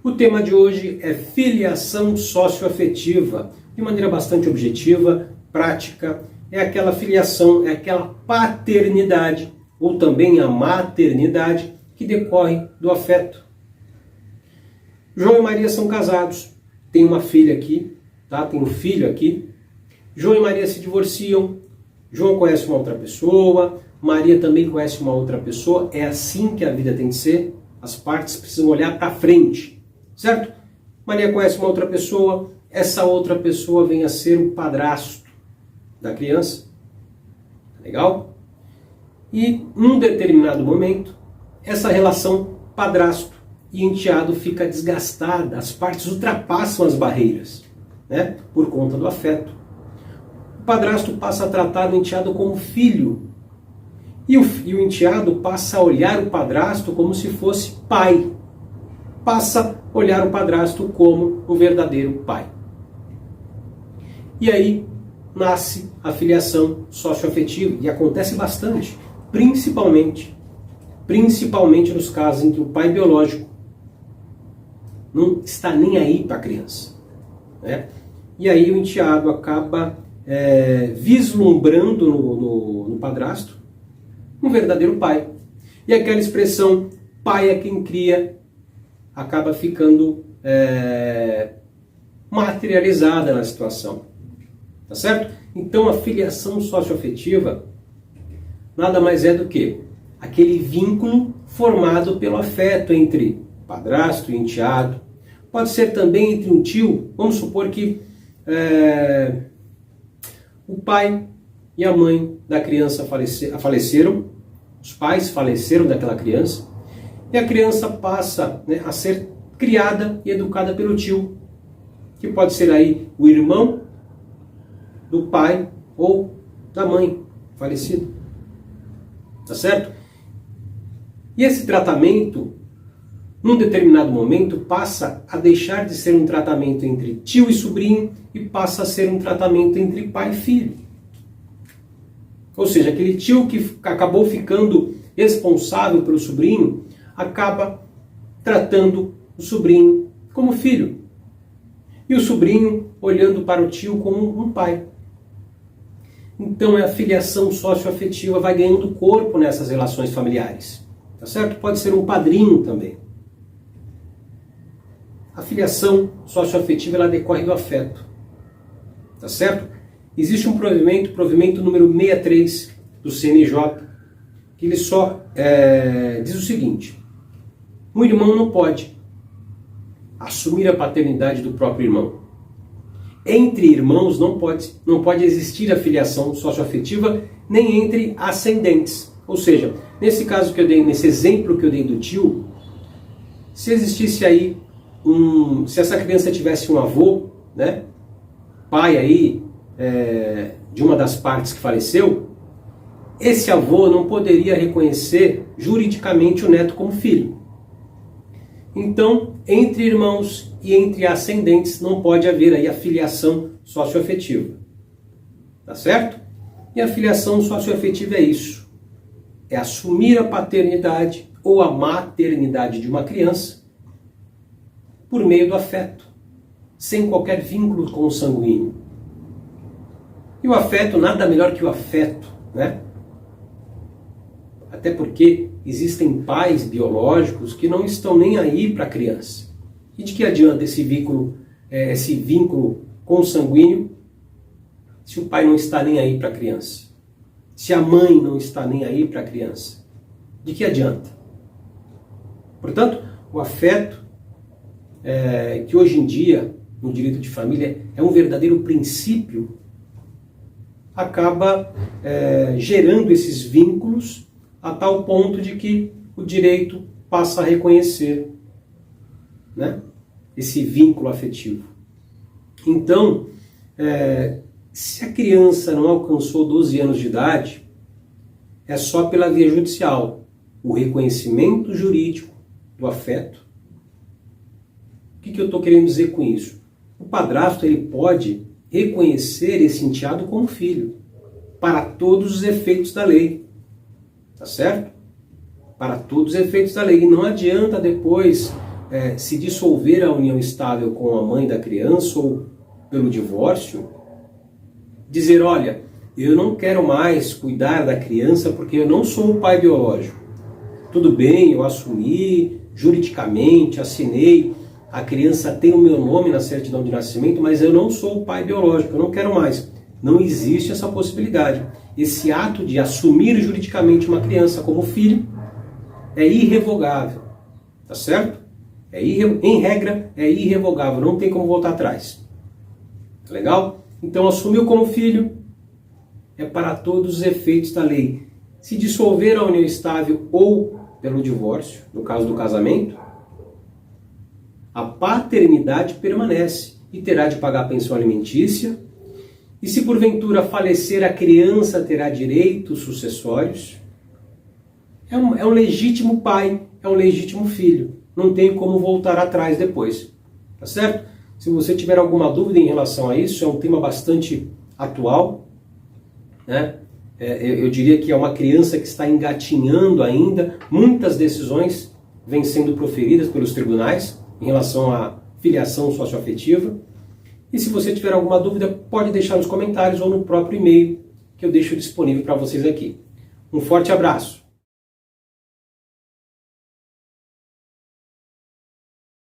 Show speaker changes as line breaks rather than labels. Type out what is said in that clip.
O tema de hoje é filiação socioafetiva, de maneira bastante objetiva, prática. É aquela filiação, é aquela paternidade, ou também a maternidade, que decorre do afeto. João e Maria são casados, tem uma filha aqui, tá? Tem um filho aqui. João e Maria se divorciam, João conhece uma outra pessoa, Maria também conhece uma outra pessoa. É assim que a vida tem de ser. As partes precisam olhar para frente, certo? Maria conhece uma outra pessoa, essa outra pessoa vem a ser o padrasto da criança. Legal? E num determinado momento, essa relação padrasto e enteado fica desgastada, as partes ultrapassam as barreiras, né? Por conta do afeto. O padrasto passa a tratar o enteado como filho, e o enteado passa a olhar o padrasto como se fosse pai. Passa a olhar o padrasto como o verdadeiro pai. E aí nasce a filiação socioafetiva, e acontece bastante, principalmente nos casos em que o pai biológico não está nem aí para a criança, né? E aí o enteado acaba vislumbrando no padrasto um verdadeiro pai. E aquela expressão, pai é quem cria, acaba ficando materializada na situação. Tá certo? Então a filiação socioafetiva nada mais é do que aquele vínculo formado pelo afeto entre padrasto e enteado. Pode ser também entre um tio. Vamos supor que o pai e a mãe da criança faleceram, os pais faleceram daquela criança, e a criança passa, né, a ser criada e educada pelo tio, que pode ser aí o irmão do pai ou da mãe falecida. Tá certo? E esse tratamento, num determinado momento, passa a deixar de ser um tratamento entre tio e sobrinho e passa a ser um tratamento entre pai e filho. Ou seja, aquele tio que acabou ficando responsável pelo sobrinho acaba tratando o sobrinho como filho. E o sobrinho olhando para o tio como um pai. Então a filiação socioafetiva vai ganhando corpo nessas relações familiares. Tá certo? Pode ser um padrinho também. A filiação socioafetiva ela decorre do afeto. Tá certo? Existe um provimento número 63 do CNJ, que ele só diz o seguinte: um irmão não pode assumir a paternidade do próprio irmão. Entre irmãos não pode existir a filiação socioafetiva, nem entre ascendentes. Ou seja, nesse caso que eu dei, nesse exemplo que eu dei do tio, se existisse aí se essa criança tivesse um avô, né, pai aí de uma das partes que faleceu, esse avô não poderia reconhecer juridicamente o neto como filho. Então, entre irmãos e entre ascendentes não pode haver aí a filiação socioafetiva. Tá certo? E a filiação socioafetiva é isso. É assumir a paternidade ou a maternidade de uma criança por meio do afeto, sem qualquer vínculo consanguíneo. E o afeto, nada melhor que o afeto, né? Até porque existem pais biológicos que não estão nem aí para a criança. E de que adianta esse vínculo consanguíneo se o pai não está nem aí para a criança? Se a mãe não está nem aí para a criança? De que adianta? Portanto, o afeto, que hoje em dia, no direito de família, é um verdadeiro princípio, acaba gerando esses vínculos a tal ponto de que o direito passa a reconhecer, né, esse vínculo afetivo. Então, se a criança não alcançou 12 anos de idade, é só pela via judicial o reconhecimento jurídico do afeto. O que eu estou querendo dizer com isso? O padrasto ele pode reconhecer esse enteado como filho, para todos os efeitos da lei. Tá certo? Para todos os efeitos da lei. E não adianta depois se dissolver a união estável com a mãe da criança ou pelo divórcio, dizer, olha, eu não quero mais cuidar da criança porque eu não sou o pai biológico. Tudo bem, eu assumi juridicamente, assinei, a criança tem o meu nome na certidão de nascimento, mas eu não sou o pai biológico, eu não quero mais. Não existe essa possibilidade. Esse ato de assumir juridicamente uma criança como filho é irrevogável, tá certo? Em regra, é irrevogável, não tem como voltar atrás. Legal? Então, assumiu como filho, é para todos os efeitos da lei. Se dissolver a união estável ou pelo divórcio, no caso do casamento, a paternidade permanece e terá de pagar a pensão alimentícia. E se porventura falecer, a criança terá direitos sucessórios. É um legítimo pai, é um legítimo filho. Não tem como voltar atrás depois. Tá certo? Se você tiver alguma dúvida em relação a isso, é um tema bastante atual, né? Eu diria que é uma criança que está engatinhando ainda. Muitas decisões vêm sendo proferidas pelos tribunais em relação à filiação socioafetiva. E se você tiver alguma dúvida, pode deixar nos comentários ou no próprio e-mail que eu deixo disponível para vocês aqui. Um forte abraço!